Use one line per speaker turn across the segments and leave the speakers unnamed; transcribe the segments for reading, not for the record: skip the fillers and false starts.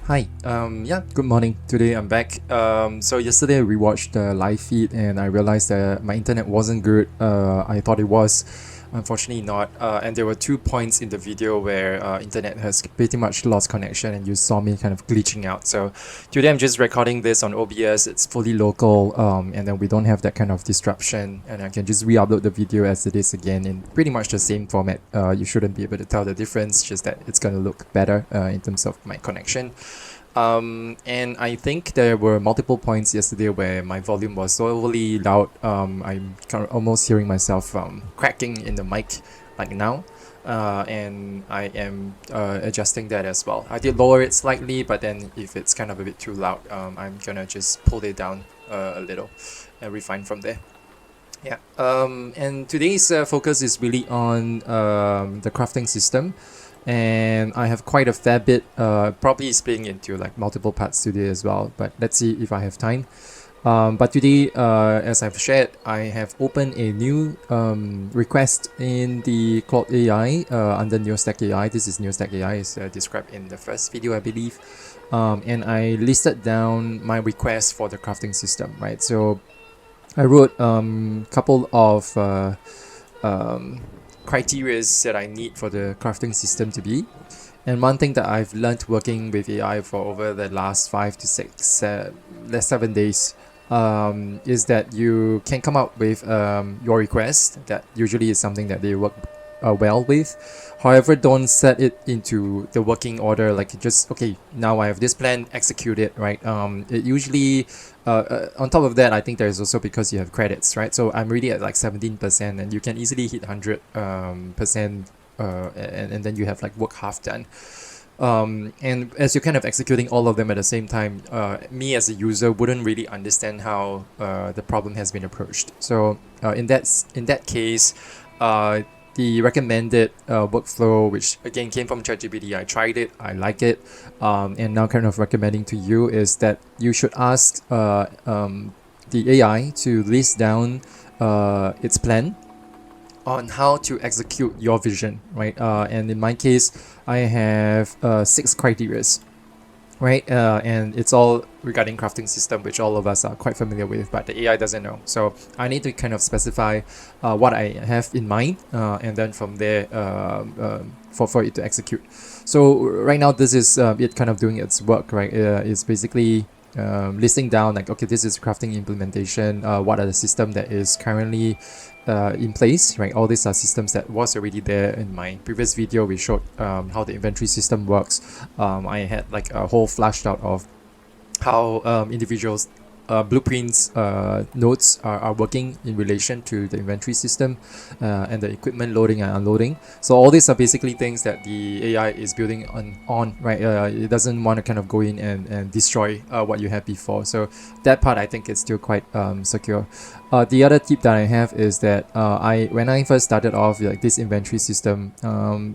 Hi, yeah, good morning. Today I'm back. So yesterday we watched the live feed and I realized that my internet wasn't good. I thought it was, unfortunately not. And there were 2 points in the video where internet has pretty much lost connection and you saw me kind of glitching out. So today I'm just recording this on OBS. It's fully local, and then we don't have that kind of disruption, and I can just re-upload the video as it is again in pretty much the same format. You shouldn't be able to tell the difference, just that it's gonna look better in terms of my connection. And I think there were multiple points yesterday where my volume was so overly loud. I'm kind of almost hearing myself cracking in the mic like now. And I am adjusting that as well. I did lower it slightly, but then if it's kind of a bit too loud, I'm gonna just pull it down a little and refine from there. Yeah. And today's focus is really on the crafting system. And I have quite a fair bit, probably splitting into like multiple parts today as well, but let's see if I have time. But today, as I've shared, I have opened a new request in the Claude AI under NeoStack AI. This is NeoStack AI, is described in the first video, I believe. And I listed down my request for the crafting system, right? So I wrote a couple of criteria that I need for the crafting system to be. And one thing that I've learned working with AI for over the last 7 days is that you can come up with your request. That usually is something that they work well with. However, don't set it into the working order, like just, okay, now I have this plan, execute it, right? It usually, on top of that, I think there's also because you have credits, right? So I'm really at like 17% and you can easily hit 100%, and then you have like work half done. And as you're kind of executing all of them at the same time, me as a user wouldn't really understand how the problem has been approached. So in that case, the recommended workflow, which again came from ChatGPT, I tried it, I like it, and now kind of recommending to you is that you should ask the AI to list down its plan on how to execute your vision, right? And in my case, I have 6 criterias, right? And it's all regarding crafting system, which all of us are quite familiar with, but the AI doesn't know. So I need to kind of specify what I have in mind, and then from there for it to execute. So right now, this is it kind of doing its work, right? It's basically listing down like, okay, this is crafting implementation. What are the system that is currently in place, right? All these are systems that was already there in my previous video. We showed how the inventory system works. I had like a whole flashed out of how individuals blueprints nodes are working in relation to the inventory system and the equipment loading and unloading. So all these are basically things that the AI is building on, right? It doesn't want to kind of go in and destroy what you had before. So that part I think is still quite secure. The other tip that I have is that when I first started off like this inventory system,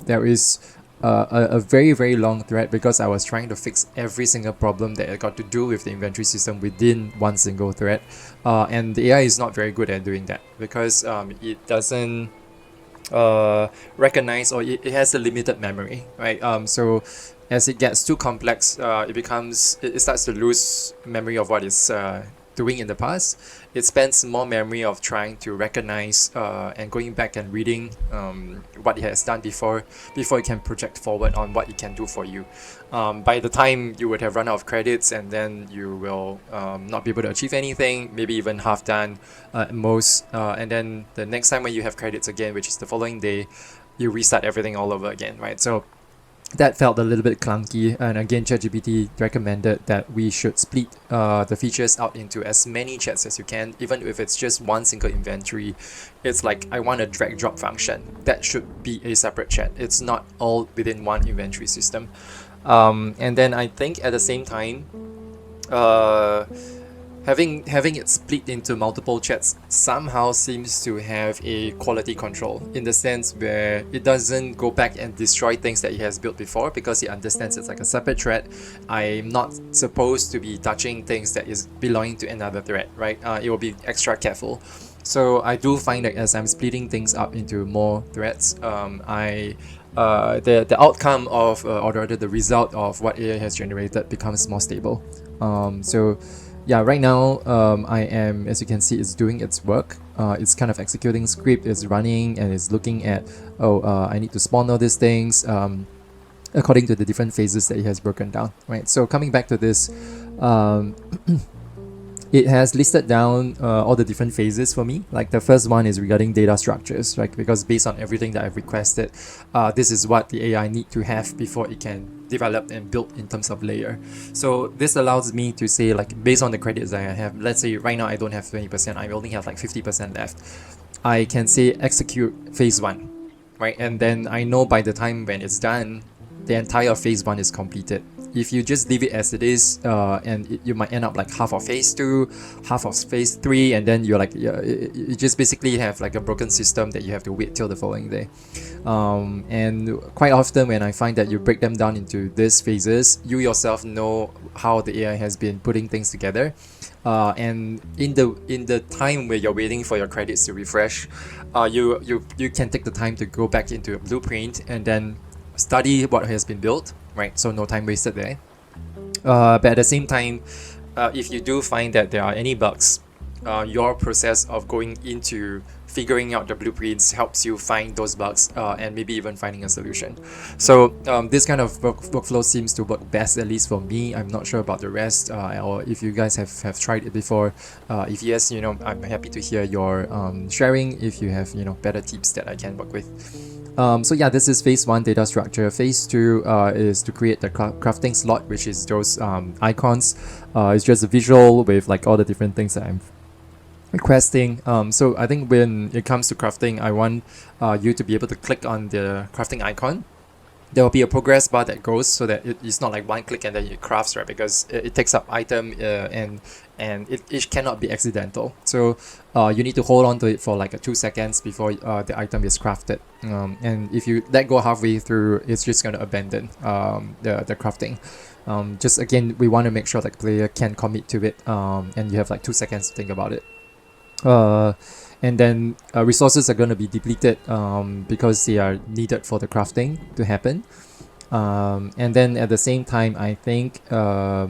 there is a very, very long thread because I was trying to fix every single problem that I got to do with the inventory system within one single thread. And the AI is not very good at doing that because it doesn't recognize, or it has a limited memory, right? So as it gets too complex, it starts to lose memory of what it's doing in the past. It spends more memory of trying to recognize and going back and reading what it has done before it can project forward on what it can do for you. By the time you would have run out of credits, and then you will not be able to achieve anything, maybe even half done at most. And then the next time when you have credits again, which is the following day, you restart everything all over again, right? So that felt a little bit clunky, and again ChatGPT recommended that we should split the features out into as many chats as you can, even if it's just one single inventory. It's like, I want a drag drop function that should be a separate chat. It's not all within one inventory system. And then I think at the same time, having it split into multiple chats somehow seems to have a quality control, in the sense where it doesn't go back and destroy things that it has built before, because it understands it's like a separate thread. I'm not supposed to be touching things that is belonging to another thread, right? It will be extra careful. So I do find that as I'm splitting things up into more threads, I the outcome of or rather the result of what AI has generated becomes more stable. So yeah, right now I am, as you can see, it's doing its work. It's kind of executing script, it's running, and it's looking at, I need to spawn all these things according to the different phases that it has broken down, right? So coming back to this, it has listed down all the different phases for me. Like the first one is regarding data structures, right? Because based on everything that I've requested, this is what the AI need to have before it can develop and build in terms of layer. So this allows me to say, like, based on the credits that I have, let's say right now I don't have 20%, I only have like 50% left. I can say execute phase 1, right? And then I know by the time when it's done, the entire phase 1 is completed. If you just leave it as it is, you might end up like half of phase 2, half of phase 3, and then you're like, you just basically have like a broken system that you have to wait till the following day. And quite often when I find that you break them down into these phases, you yourself know how the AI has been putting things together. And in the time where you're waiting for your credits to refresh, you can take the time to go back into a blueprint and then study what has been built, right? So no time wasted there. But at the same time, if you do find that there are any bugs, your process of going into figuring out the blueprints helps you find those bugs and maybe even finding a solution. So this kind of workflow seems to work best, at least for me. I'm not sure about the rest, or if you guys have tried it before. If yes, I'm happy to hear your sharing if you have better tips that I can work with. So yeah, this is phase 1 data structure. Phase 2 is to create the crafting slot, which is those icons. It's just a visual with like all the different things that I'm requesting. So I think when it comes to crafting, I want you to be able to click on the crafting icon. There will be a progress bar that goes so that it's not like one click and then it crafts, right? Because it takes up item and it cannot be accidental. So you need to hold on to it for like 2 seconds before the item is crafted. And if you let go halfway through, it's just going to abandon the crafting. Just again, we want to make sure that the player can commit to it, and you have like 2 seconds to think about it. And then resources are going to be depleted because they are needed for the crafting to happen. And then at the same time, I think the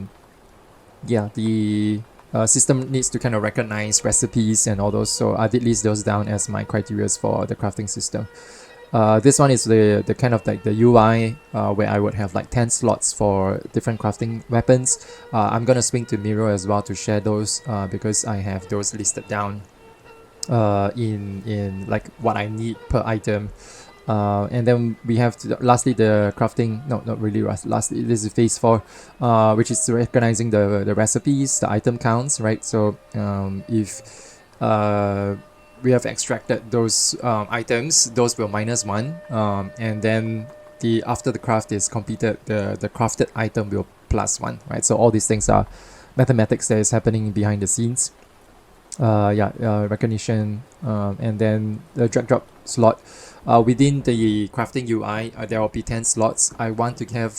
system needs to kind of recognize recipes and all those. So I did list those down as my criteria for the crafting system. This one is the kind of like the UI where I would have like 10 slots for different crafting weapons. I'm gonna swing to Miro as well to share those because I have those listed down in like what I need per item. And then we have lastly the crafting, no, not really lastly, this is phase 4, which is recognizing the recipes, the item counts, right? So if we have extracted those items, those will -1, and then after the craft is completed, the crafted item will +1, right? So all these things are mathematics that is happening behind the scenes. Recognition, and then the drag drop slot. Within the crafting UI, there will be 10 slots. I want to have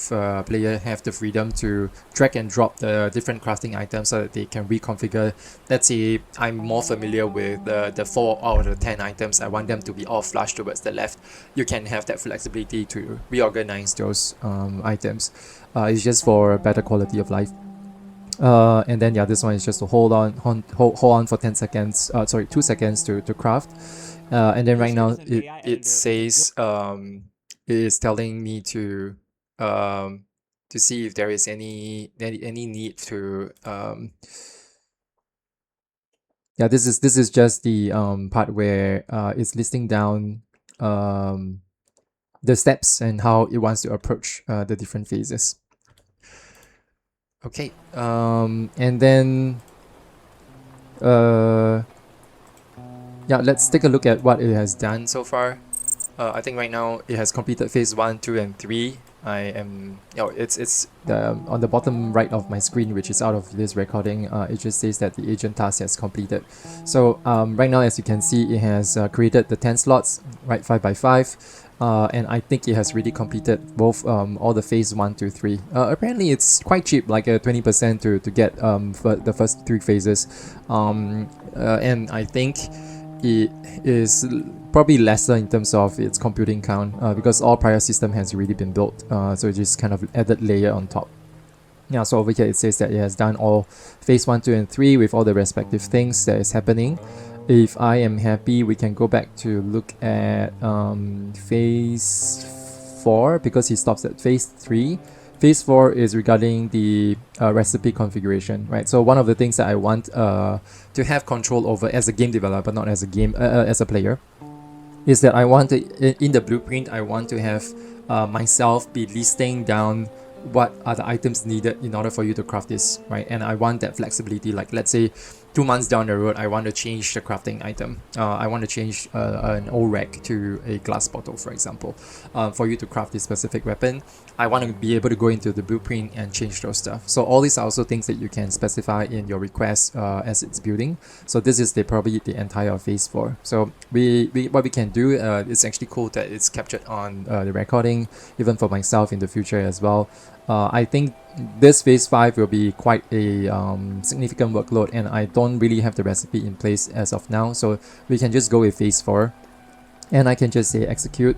player have the freedom to drag and drop the different crafting items so that they can reconfigure. Let's say I'm more familiar with the 4 out of the 10 items. I want them to be all flushed towards the left. You can have that flexibility to reorganize those items. It's just for better quality of life. And then this one is just to hold on for 10 seconds, 2 seconds to craft. And then right now it says it is telling me to see if there is any need to this is just the part where it's listing down the steps and how it wants to approach the different phases. Okay, and then let's take a look at what it has done so far. I think right now it has completed phase 1, 2, and 3. I am, it's on the bottom right of my screen, which is out of this recording. It just says that the agent task has completed. So right now, as you can see, it has created the 10 slots, right, 5 by 5. And I think it has really completed both all the phase 1, 2, 3. Apparently it's quite cheap, like 20% to get for the first 3 phases. And I think it is probably lesser in terms of its computing count because all prior system has already been built. So it just kind of added layer on top. Yeah, so over here it says that it has done all phase 1, 2, and 3 with all the respective things that is happening. If I am happy, we can go back to look at phase 4 because he stops at phase 3. Phase 4 is regarding the recipe configuration, right? So one of the things that I want to have control over as a game developer, not as a game as a player, is that I want to, in the blueprint, I want to have myself be listing down what are the items needed in order for you to craft this, right? And I want that flexibility. Like let's say 2 months down the road, I want to change the crafting item. I want to change an old rack to a glass bottle, for example. For you to craft this specific weapon, I want to be able to go into the blueprint and change those stuff. So all these are also things that you can specify in your request as it's building. So this is probably the entire phase 4. So what we can do, it's actually cool that it's captured on the recording, even for myself in the future as well. I think this phase 5 will be quite a significant workload, and I don't really have the recipe in place as of now, so we can just go with phase 4, and I can just say execute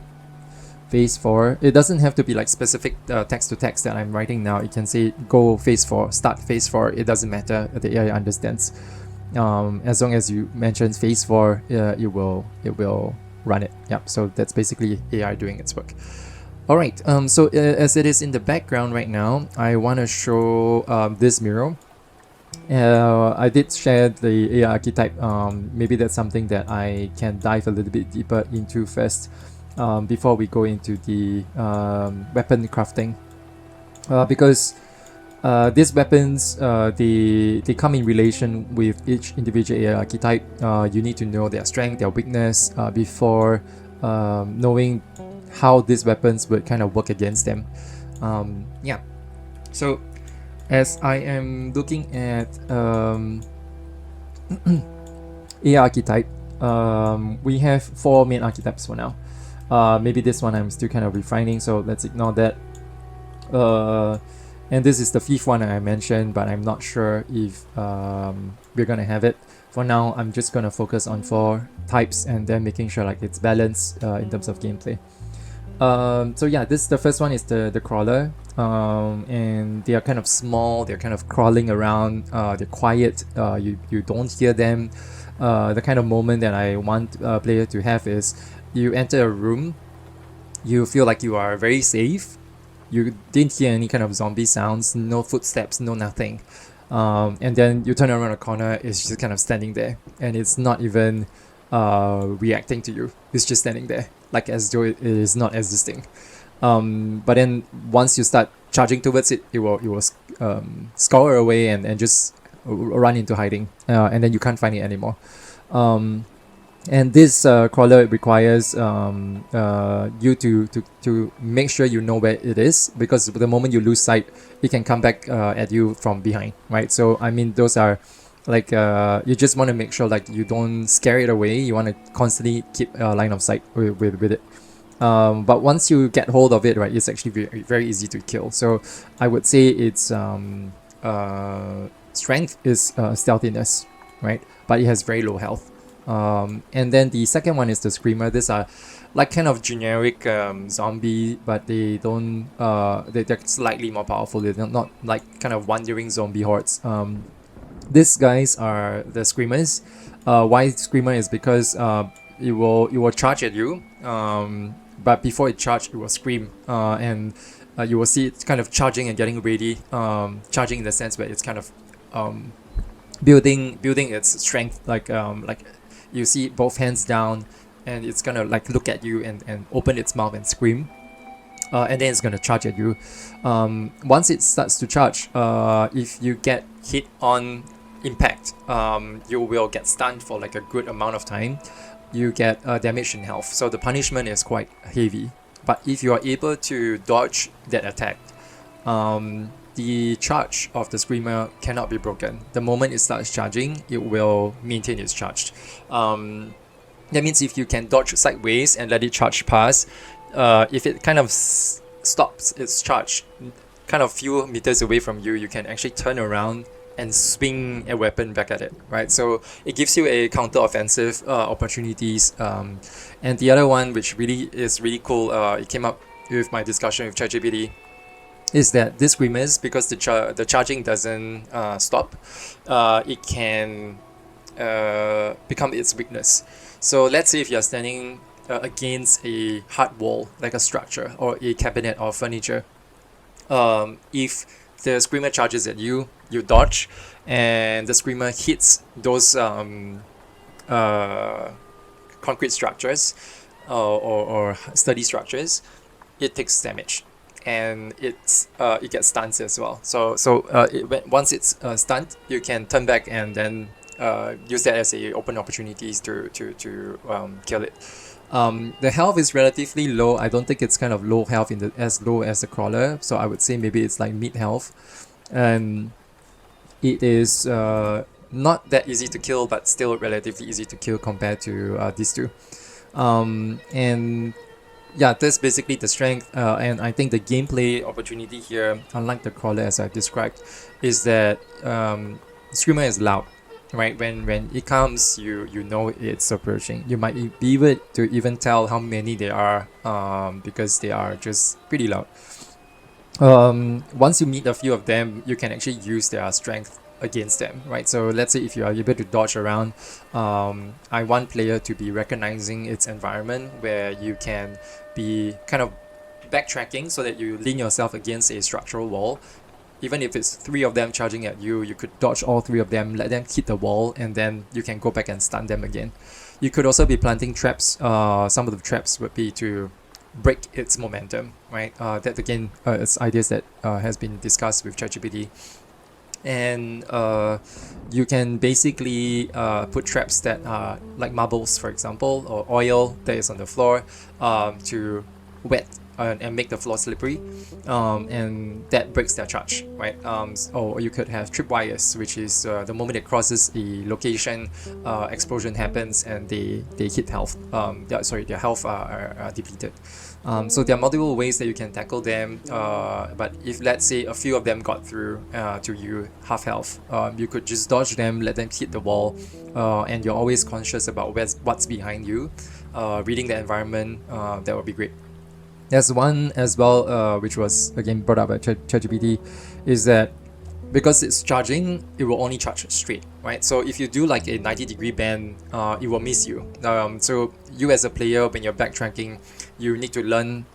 phase 4. It doesn't have to be like specific text to text that I'm writing now. It can say go phase 4, start phase 4. It doesn't matter, the AI understands. As long as you mention phase 4, it will run it. Yep, so that's basically AI doing its work. Alright, so as it is in the background right now, I want to show this mirror. I did share the AI Archetype. Maybe that's something that I can dive a little bit deeper into first before we go into the weapon crafting. Because these weapons, they come in relation with each individual AI Archetype. You need to know their strength, their weakness before knowing how these weapons would kind of work against them. Yeah, so as I am looking at AI Archetype, we have 4 main archetypes for now. Maybe this one I'm still kind of refining, so let's ignore that. And this is the 5th one I mentioned, but I'm not sure if we're gonna have it. For now, I'm just gonna focus on 4 types and then making sure like it's balanced in terms of gameplay. So yeah, the first one is the crawler, and they are kind of small, they're kind of crawling around, they're quiet, you don't hear them. The kind of moment that I want a player to have is you enter a room, you feel like you are very safe, you didn't hear any kind of zombie sounds, no footsteps, no nothing, and then you turn around a corner, it's just kind of standing there, and it's not even reacting to you, it's just standing there like as though it is not existing. But then once you start charging towards it, it will scour away and just run into hiding, and then you can't find it anymore. And this crawler requires you to make sure you know where it is, because the moment you lose sight, it can come back at you from behind, right? So I mean, those are like you just want to make sure like you don't scare it away. You want to constantly keep a line of sight with it. But once you get hold of it, right, it's actually very, very easy to kill. So I would say its strength is stealthiness, right? But it has very low health. And then the second one is the screamer. These are like kind of generic zombie, but they don't they're slightly more powerful. They're not like kind of wandering zombie hordes. These guys are the screamers. Why screamer is because it will charge at you, but before it charge, it will scream, and you will see it kind of charging and getting ready. Charging in the sense where it's kind of building its strength, like you see both hands down, and it's gonna like look at you and open its mouth and scream. And then it's gonna charge at you. Once it starts to charge, if you get hit on impact, you will get stunned for like a good amount of time. You get damage in health, so the punishment is quite heavy. But if you are able to dodge that attack, the charge of the screamer cannot be broken. The moment it starts charging, it will maintain its charge. That means if you can dodge sideways and let it charge past, if it kind of stops its charge kind of few meters away from you, you can actually turn around and swing a weapon back at it, right? So it gives you a counter-offensive opportunities. And the other one, which really is really cool, it came up with my discussion with ChatGPT, is that this grimace, because the charging doesn't stop, it can become its weakness. So let's say if you're standing against a hard wall, like a structure or a cabinet or furniture, if the screamer charges at you, you dodge, and the screamer hits those concrete structures or sturdy structures, it takes damage, and it gets stunned as well. So once it's stunned, you can turn back and then use that as a open opportunities to kill it. The health is relatively low. I don't think it's kind of low health as low as the crawler. So I would say maybe it's like mid health, and it is not that easy to kill, but still relatively easy to kill compared to these two. And yeah, that's basically the strength. And I think the gameplay opportunity here, unlike the crawler as I described, is that Screamer is loud. Right, when it comes, you know it's approaching. You might be able to even tell how many there are, because they are just pretty loud. Once you meet a few of them, you can actually use their strength against them, right? So let's say if you are able to dodge around, I want player to be recognizing its environment, where you can be kind of backtracking so that you lean yourself against a structural wall. Even if it's 3 of them charging at you, you could dodge all 3 of them, let them hit the wall, and then you can go back and stun them again. You could also be planting traps. Some of the traps would be to break its momentum, right? That again, it's ideas that has been discussed with ChatGPT. And you can basically put traps that are like marbles, for example, or oil that is on the floor, to wet and make the floor slippery, and that breaks their charge, right? Or you could have tripwires, which is the moment it crosses a location, explosion happens and they hit health. Their health are depleted. So there are multiple ways that you can tackle them, but if let's say a few of them got through to you half health, you could just dodge them, let them hit the wall, and you're always conscious about what's behind you, reading the environment. That would be great. There's one as well, which was again brought up by ChatGPT, is that because it's charging, it will only charge straight, right? So if you do like a 90-degree bend, it will miss you. So you as a player, when you're backtracking, you need to learn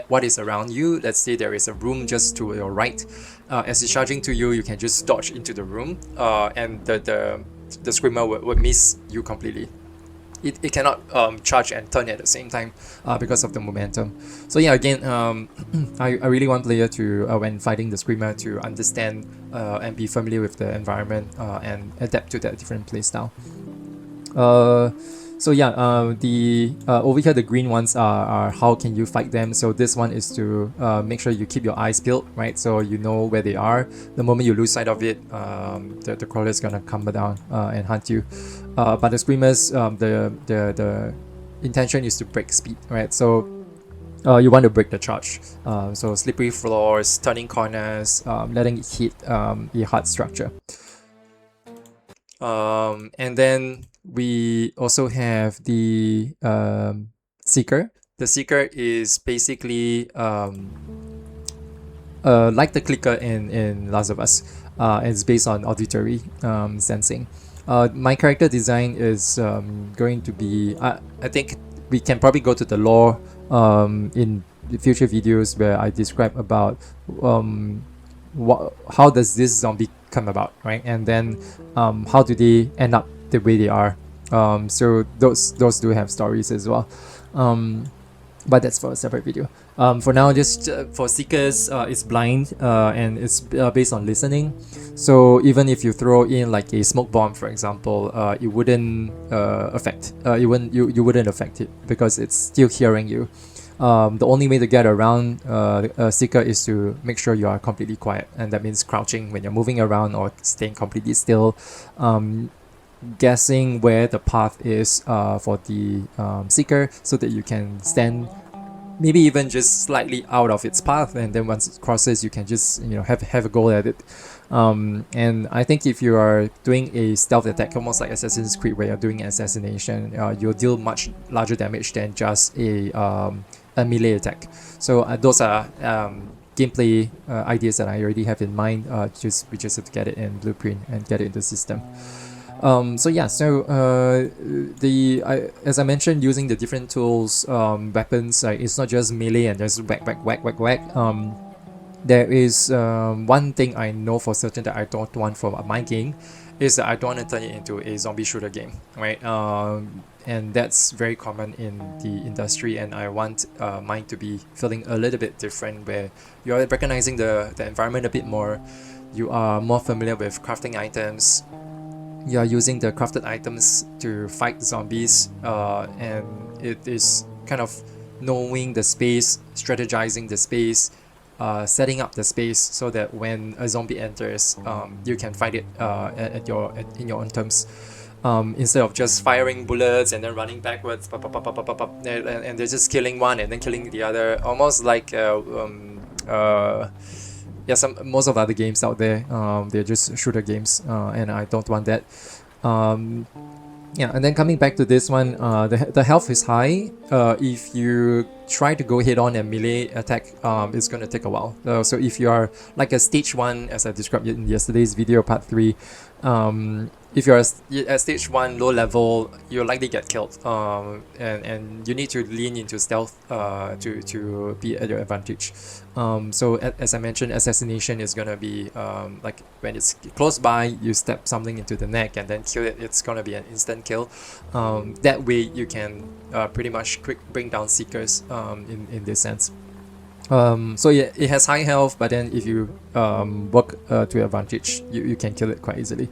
what is around you. Let's say there is a room just to your right. As it's charging to you, you can just dodge into the room, and the screamer would miss you completely. It cannot charge and turn at the same time because of the momentum. So yeah, again, I really want player to, when fighting the screamer, to understand and be familiar with the environment and adapt to that different playstyle. So yeah, the over here the green ones are how can you fight them. So this one is to make sure you keep your eyes peeled, right? So you know where they are. The moment you lose sight of it, the crawler is gonna come down and hunt you. But the screamers, the intention is to break speed, right? So you want to break the charge. So slippery floors, turning corners, letting it hit a hard structure. And then we also have the Seeker. The Seeker is basically like the clicker in Last of Us. It's based on auditory sensing. My character design is going to be, I think we can probably go to the lore in the future videos where I describe about how does this zombie come about, right? And then how do they end up the way they are. So those do have stories as well, but that's for a separate video. For now, just for Seekers, it's blind and it's based on listening. So even if you throw in like a smoke bomb, for example, it wouldn't affect. You wouldn't affect it because it's still hearing you. The only way to get around a Seeker is to make sure you are completely quiet, and that means crouching when you're moving around or staying completely still. Guessing where the path is for the Seeker so that you can stand maybe even just slightly out of its path, and then once it crosses, you can just have a go at it. And I think if you are doing a stealth attack, almost like Assassin's Creed, where you're doing assassination, you'll deal much larger damage than just a melee attack. So those are gameplay ideas that I already have in mind. We just have to get it in Blueprint and get it in the system. So yeah, as I mentioned, using the different tools, weapons, it's not just melee and just whack. There is one thing I know for certain that I don't want for my game, is that I don't want to turn it into a zombie shooter game, right? And that's very common in the industry, and I want mine to be feeling a little bit different, where you're recognizing the environment a bit more, you are more familiar with crafting items, you are using the crafted items to fight zombies, and it is kind of knowing the space, strategizing the space, setting up the space so that when a zombie enters, you can fight it in your own terms, instead of just firing bullets and then running backwards, and they're just killing one and then killing the other, almost like most of other games out there, they're just shooter games, and I don't want that. And then coming back to this one, the health is high. If you try to go head on and melee attack, it's going to take a while. So if you are like a stage 1, as I described in yesterday's video, part 3, if you're at stage 1 low level, you'll likely get killed, and you need to lean into stealth to be at your advantage. So as I mentioned, assassination is gonna be like when it's close by, you step something into the neck and then kill it. It's gonna be an instant kill. That way you can pretty much bring down seekers in this sense. So yeah, it has high health, but then if you work to your advantage, you can kill it quite easily.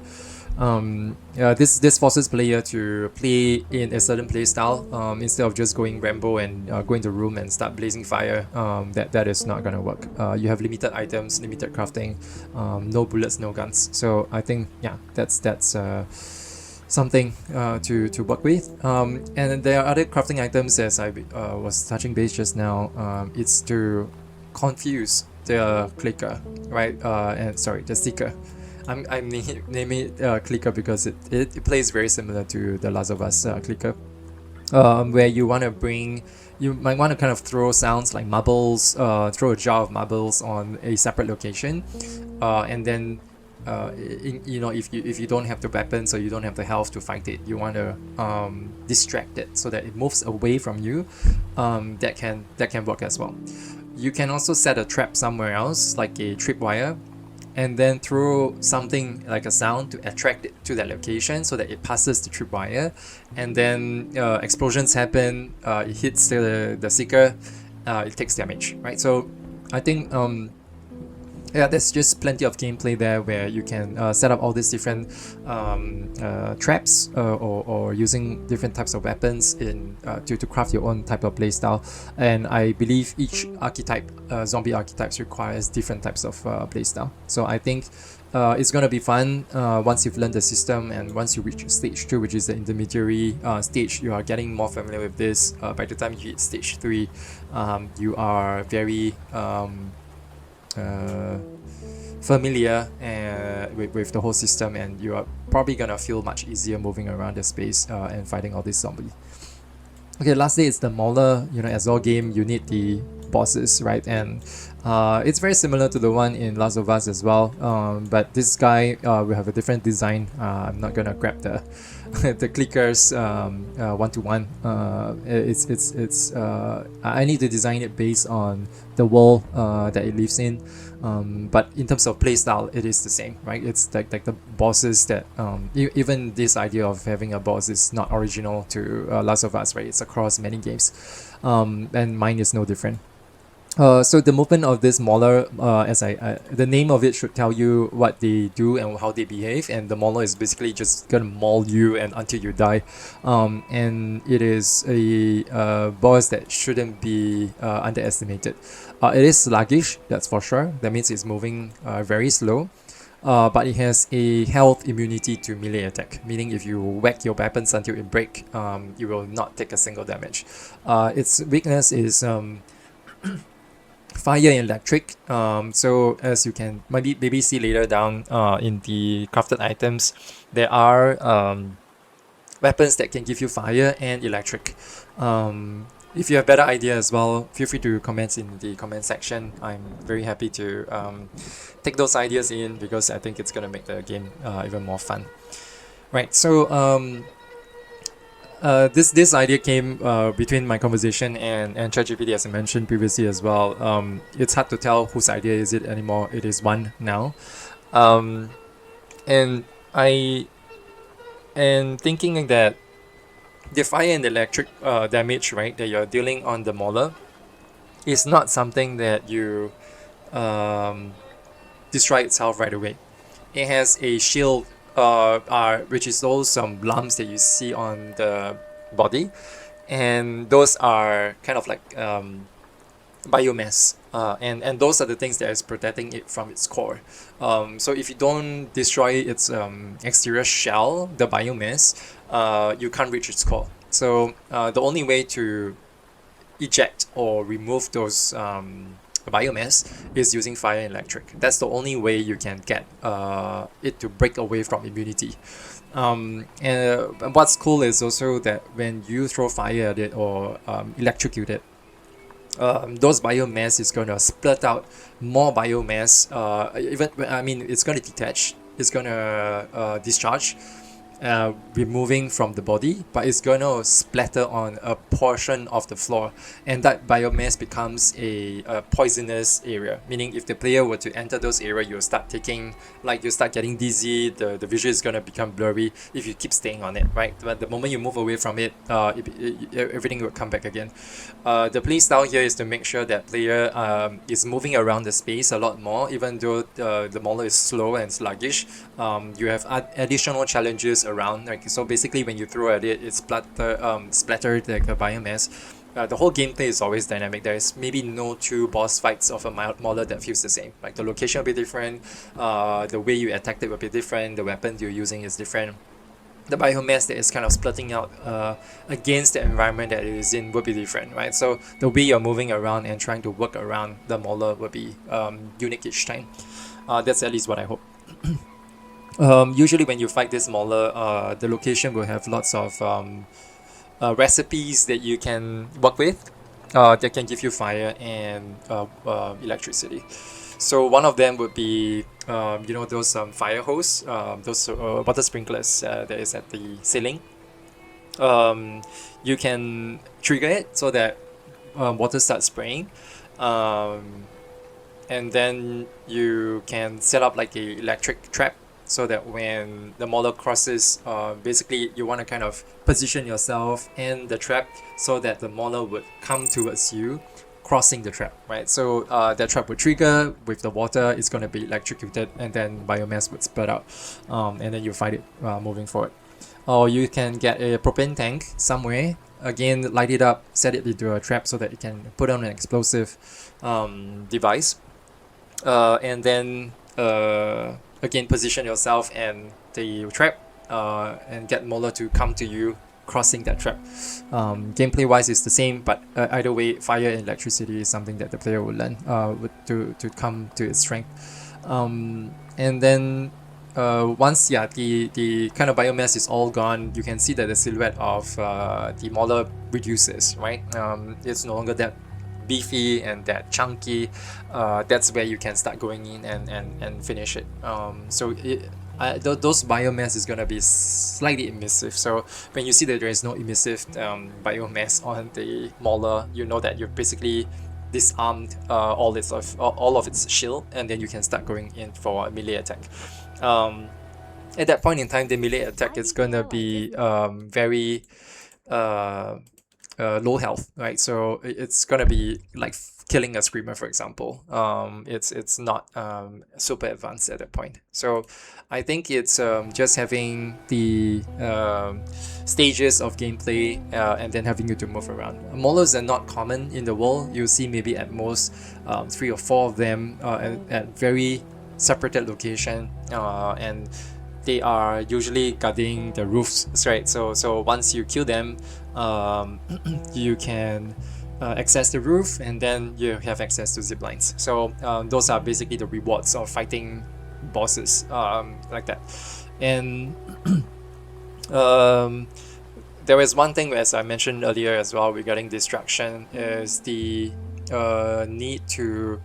This forces player to play in a certain play style, instead of just going Rambo and go into room and start blazing fire. That is not gonna work. You have limited items, limited crafting, no bullets, no guns. So I think that's something to work with. And there are other crafting items, as I was touching base just now. It's to confuse the clicker, right? The seeker. I'm naming it clicker because it plays very similar to the Last of Us clicker, where you might want to kind of throw sounds like marbles, throw a jar of marbles on a separate location, and then if you don't have the weapons or you don't have the health to fight it, you want to distract it so that it moves away from you. That can work as well. You can also set a trap somewhere else, like a tripwire, and then throw something like a sound to attract it to that location so that it passes the tripwire, and then explosions happen, it hits the seeker, it takes damage, right? So I think there's just plenty of gameplay there where you can set up all these different traps, or using different types of weapons to craft your own type of playstyle. And I believe each archetype, zombie archetypes, requires different types of playstyle. So I think it's gonna be fun once you've learned the system, and once you reach stage 2, which is the intermediary stage, you are getting more familiar with this. By the time you hit stage 3, you are very familiar with the whole system, and you are probably gonna feel much easier moving around the space and fighting all these zombies. Okay, lastly, it's the Mauler. As all game, you need the bosses, right? And it's very similar to the one in Last of Us as well, but this guy will have a different design. I'm not gonna grab the the clickers one-to-one. I need to design it based on the world that it lives in, but in terms of playstyle, it is the same, right? It's like the bosses that even this idea of having a boss is not original to Last of Us, right? It's across many games, and mine is no different. So the movement of this Mauler, the name of it should tell you what they do and how they behave, and the Mauler is basically just gonna maul you and until you die, and it is a boss that shouldn't be underestimated. It is sluggish, that's for sure. That means it's moving very slow. But it has a health immunity to melee attack, meaning if you whack your weapons until it break, you will not take a single damage. Its weakness is fire and electric. So as you can maybe see later down in the crafted items, there are weapons that can give you fire and electric. If you have better idea as well, feel free to comment in the comment section. I'm very happy to take those ideas in, because I think it's gonna make the game even more fun. Right, so this idea came between my conversation and ChatGPT, as I mentioned previously as well. It's hard to tell whose idea is it anymore. It is one now. And I am thinking that the fire and electric damage, right, that you're dealing on the Mauler is not something that you destroy itself right away. It has a shield, which is those lumps that you see on the body, and those are kind of like biomass, and those are the things that is protecting it from its core. So if you don't destroy its exterior shell, the biomass, you can't reach its core. So the only way to eject or remove those biomass is using fire and electric. That's the only way you can get it to break away from immunity. And what's cool is also that when you throw fire at it or electrocute it, those biomass is going to split out more biomass. It's going to detach. It's going to discharge, removing from the body, but it's going to splatter on a portion of the floor, and that biomass becomes a poisonous area. Meaning, if the player were to enter those areas, you start getting dizzy. The visual is going to become blurry if you keep staying on it, right? But the moment you move away from it, everything will come back again. The play style here is to make sure that player is moving around the space a lot more, even though the Mauler is slow and sluggish. You have additional challenges around. Like, so basically, when you throw at it, it's splattered like a biomass. The whole gameplay is always dynamic. There is maybe no two boss fights of a Mauler that feels the same. Like, the location will be different, the way you attack it will be different, the weapon you're using is different. The biomass that is kind of splitting out against the environment that it is in will be different, right? So the way you're moving around and trying to work around the Mauler will be unique each time. That's at least what I hope. Usually when you fight this Mauler, the location will have lots of recipes that you can work with that can give you fire and electricity. So one of them would be, those fire hose, those water sprinklers that is at the ceiling. You can trigger it so that water starts spraying. And then you can set up like a electric trap, so that when the Mauler crosses, basically you want to kind of position yourself and the trap so that the Mauler would come towards you, crossing the trap, right? So that trap would trigger with the water, it's going to be electrocuted, and then biomass would spread out, and then you fight it moving forward. Or you can get a propane tank somewhere, again light it up, set it into a trap so that you can put on an explosive device, and then again position yourself and the trap, and get Mauler to come to you, crossing that trap. Gameplay wise is the same, but either way, fire and electricity is something that the player will learn to come to its strength. And then once the kind of biomass is all gone, you can see that the silhouette of the Mauler reduces, right? It's no longer that beefy and that chunky. That's where you can start going in and finish it. Those biomass is gonna be slightly emissive. So when you see that there is no emissive biomass on the Mauler, you know that you've basically disarmed all of its shield, and then you can start going in for a melee attack. At that point in time, the melee attack is gonna be very low health, right? So it's gonna be like killing a screamer, for example. It's not super advanced at that point. So I think it's just having the stages of gameplay, and then having you to move around. Maulers are not common in the world. You'll see maybe at most 3 or 4 of them at very separated location, and they are usually guarding the roofs, right? So once you kill them, you can access the roof, and then you have access to zip lines. So those are basically the rewards of fighting bosses like that. And there was one thing, as I mentioned earlier as well, regarding distraction, is the need to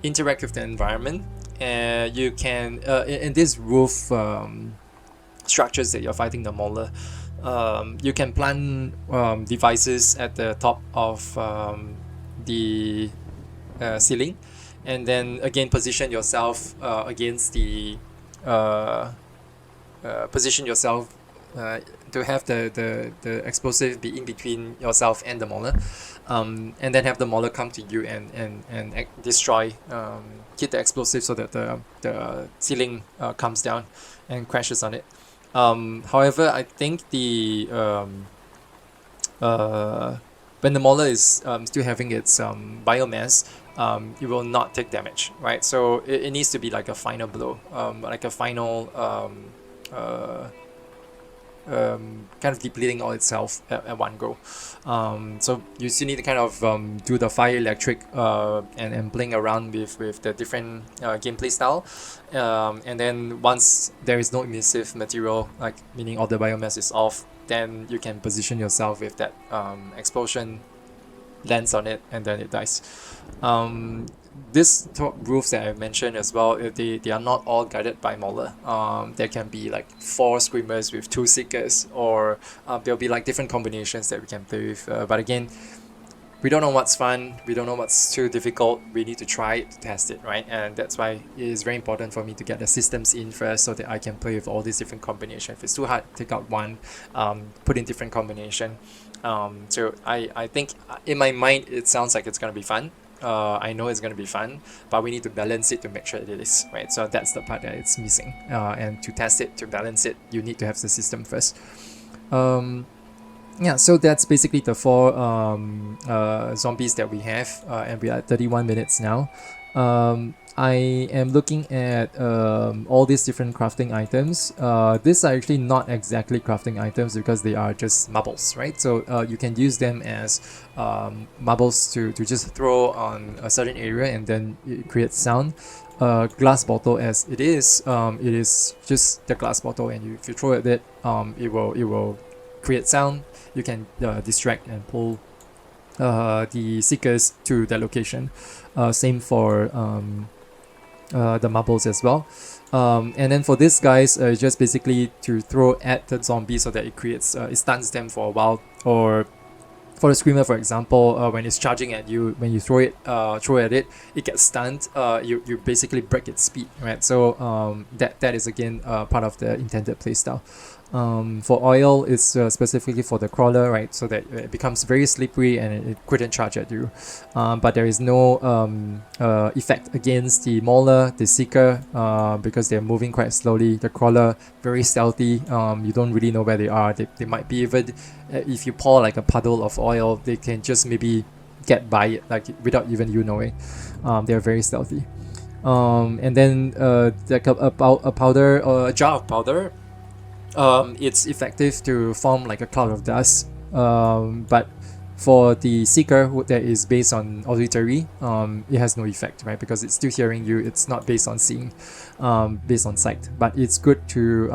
interact with the environment. And you can in this roof structures that you're fighting the mauler, you can plant devices at the top of the ceiling, and then again position yourself against the position yourself to have the explosive be in between yourself and the mauler, and then have the mauler come to you and destroy, hit the explosive so that the ceiling comes down and crashes on it. However, I think the when the mauler is still having its biomass, it will not take damage, right? So it needs to be like a final blow, like a final kind of depleting all itself at one go. So you still need to kind of do the fire electric and playing around with the different gameplay style. And then once there is no emissive material, like meaning all the biomass is off, then you can position yourself with that explosion, lands on it, and then it dies. These top roofs that I mentioned as well, they are not all guided by mauler. There can be like 4 screamers with 2 seekers, or there'll be like different combinations that we can play with. But again, we don't know what's fun, we don't know what's too difficult. We need to try it to test it, right? And that's why it is very important for me to get the systems in first, so that I can play with all these different combinations. If it's too hard, take out one, put in different combination. So I think in my mind it sounds like it's gonna be fun. I know it's going to be fun, but we need to balance it to make sure it is, right? So that's the part that it's missing. And to test it, to balance it, you need to have the system first. Yeah, so that's basically the 4 zombies that we have, and we are at 31 minutes now. I am looking at all these different crafting items. These are actually not exactly crafting items because they are just marbles, right? So you can use them as marbles to just throw on a certain area, and then it creates sound. Glass bottle, as it is just the glass bottle, and if you throw at it, it will create sound. You can distract and pull the seekers to the location. Same for the marbles as well. And then for this guys, just basically to throw at the zombie so that it creates it stuns them for a while. Or for the screamer, for example, when it's charging at you, when you throw at it, it gets stunned. You basically break its speed, right? So that is again part of the intended playstyle. For oil, it's specifically for the crawler, right? So that it becomes very slippery and it couldn't charge at you. But there is no effect against the mauler, the seeker, because they're moving quite slowly. The crawler, very stealthy. You don't really know where they are. They might be even, if you pour like a puddle of oil, they can just maybe get by it, like without even you knowing. They're very stealthy. And then like a powder, or a jar of powder. It's effective to form like a cloud of dust, but for the seeker that is based on auditory, it has no effect, right? Because it's still hearing you. It's not based on seeing, based on sight. But it's good to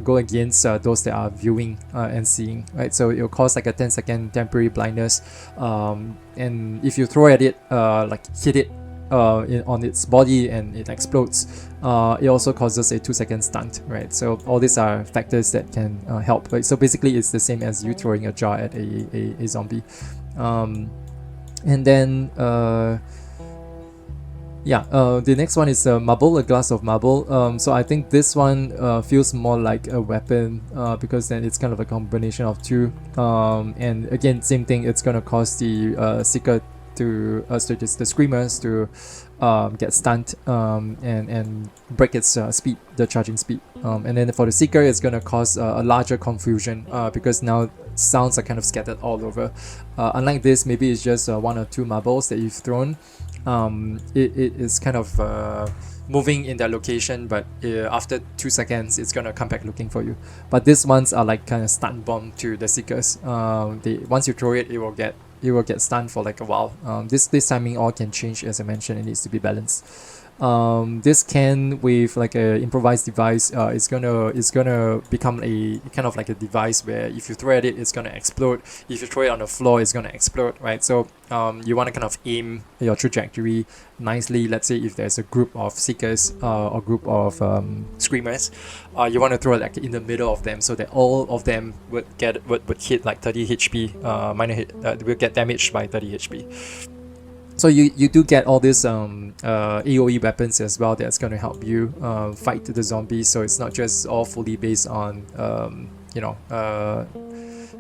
go against those that are viewing and seeing, right? So it will cause like a 10-second temporary blindness, and if you throw at it, like hit it on its body and it explodes, it also causes a 2-second stunt, right? So all these are factors that can help, right? So basically it's the same as you throwing a jar at a zombie. And then the next one is a marble, a glass of marble. So I think this one feels more like a weapon, because then it's kind of a combination of 2, and again same thing, it's gonna cause the seeker to the screamers to get stunned, and break its speed, the charging speed. And then for the seeker, it's going to cause a larger confusion, because now sounds are kind of scattered all over. Unlike this, maybe it's just 1 or 2 marbles that you've thrown. It is kind of moving in their location, but after 2 seconds it's gonna come back looking for you. But these ones are like kind of stun bomb to the seekers. Once you throw it, it will get it will get stunned for like a while. This timing all can change, as I mentioned. It needs to be balanced. This can with like a improvised device, it's gonna become a kind of like a device where if you throw at it, it's gonna explode. If you throw it on the floor, it's gonna explode, right? So you want to kind of aim your trajectory nicely. Let's say if there's a group of seekers or group of screamers, you want to throw it like in the middle of them so that all of them would hit like 30 HP, will get damaged by 30 HP. So you do get all these AoE weapons as well that's going to help you fight the zombies. So it's not just all fully based on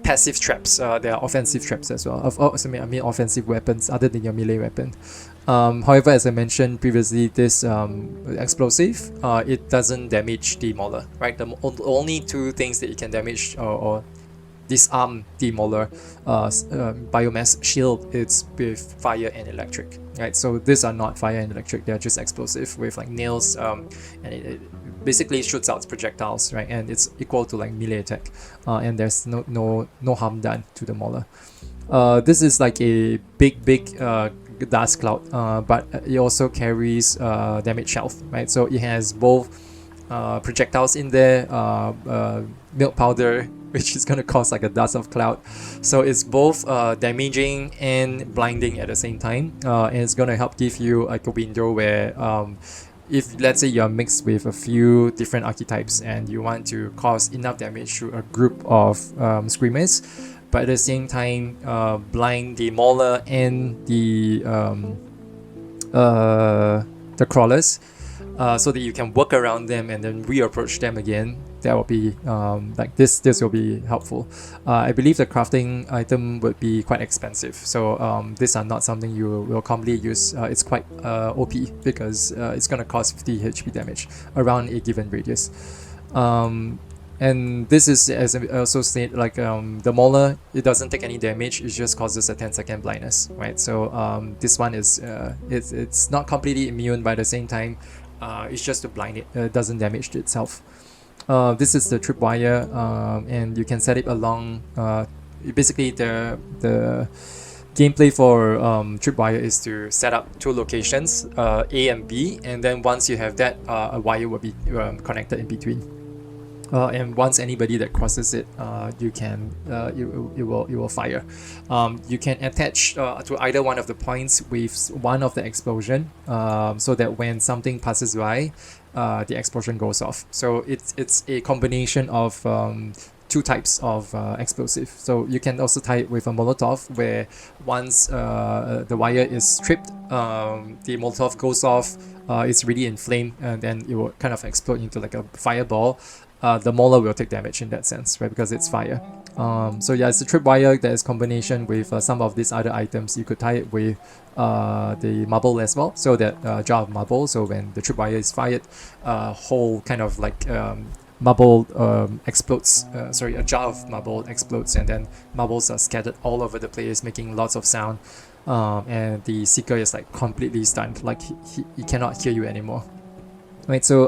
passive traps. There are offensive traps as well. I mean offensive weapons other than your melee weapon. However, as I mentioned previously, this explosive, it doesn't damage the mauler, right? The only two things that you can damage or disarm the mauler biomass shield, it's with fire and electric, right? So these are not fire and electric, they're just explosive with like nails, and it basically shoots out projectiles, right? And it's equal to like melee attack, and there's no harm done to the mauler. This is like a big dust cloud, but it also carries damage shelf, right? So it has both projectiles in there, milk powder, which is going to cause like a dust of cloud. So it's both damaging and blinding at the same time, and it's going to help give you like a window where if let's say you're mixed with a few different archetypes and you want to cause enough damage to a group of screamers, but at the same time blind the mauler and the crawlers, so that you can work around them and then reapproach them again. That will be like this will be helpful. I believe the crafting item would be quite expensive, so these are not something you will commonly use. It's quite OP because it's gonna cause 50 HP damage around a given radius. And this is, as I also said, like the mauler, it doesn't take any damage, it just causes a 10-second blindness, right? So this one is it's not completely immune, but at the same time it's just to blind it, it doesn't damage itself. This is the tripwire, and you can set it along. Basically, the gameplay for tripwire is to set up two locations, A and B, and then once you have that, a wire will be connected in between. And once anybody that crosses it, you can it will fire. You can attach to either one of the points with one of the explosion, so that when something passes by, the explosion goes off. So it's a combination of two types of explosive. So you can also tie it with a Molotov, where once the wire is tripped, the Molotov goes off, it's really inflamed, and then it will kind of explode into like a fireball. The mauler will take damage in that sense, right? Because it's fire. So yeah, it's a tripwire that is combination with some of these other items. You could tie it with the marble as well, so that jar of marble. So when the tripwire is fired, whole kind of like marble explodes. Sorry, a jar of marble explodes, and then marbles are scattered all over the place, making lots of sound. And the seeker is like completely stunned, like he cannot hear you anymore. Right, so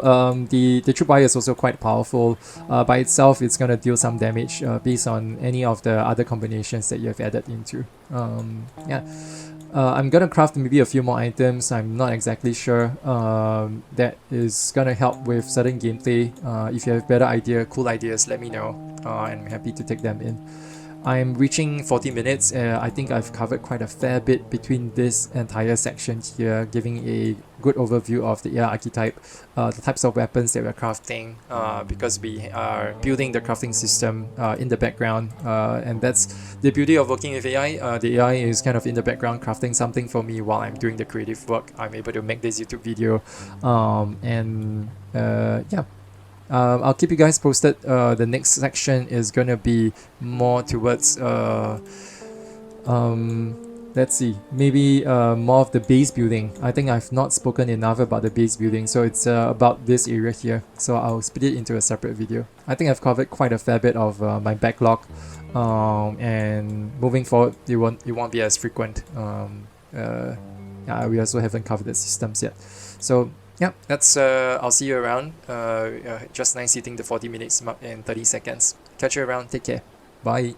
the tripwire is also quite powerful. By itself, it's gonna deal some damage based on any of the other combinations that you have added into. Yeah, I'm gonna craft maybe a few more items. I'm not exactly sure. That is gonna help with certain gameplay. If you have better cool ideas, let me know, and I'm happy to take them in. I'm reaching 40 minutes. I think I've covered quite a fair bit between this entire section here, giving a good overview of the AI archetype, the types of weapons that we're crafting, because we are building the crafting system in the background, and that's the beauty of working with AI. The AI is kind of in the background crafting something for me while I'm doing the creative work. I'm able to make this YouTube video, and yeah. I'll keep you guys posted. The next section is gonna be more towards let's see, maybe more of the base building. I think I've not spoken enough about the base building, so it's about this area here. So I'll split it into a separate video. I think I've covered quite a fair bit of my backlog, and moving forward, it won't be as frequent. Yeah, we also haven't covered the systems yet. So yeah, that's I'll see you around. Just nice hitting the 40 minutes mark in 30 seconds. Catch you around. Take care. Bye.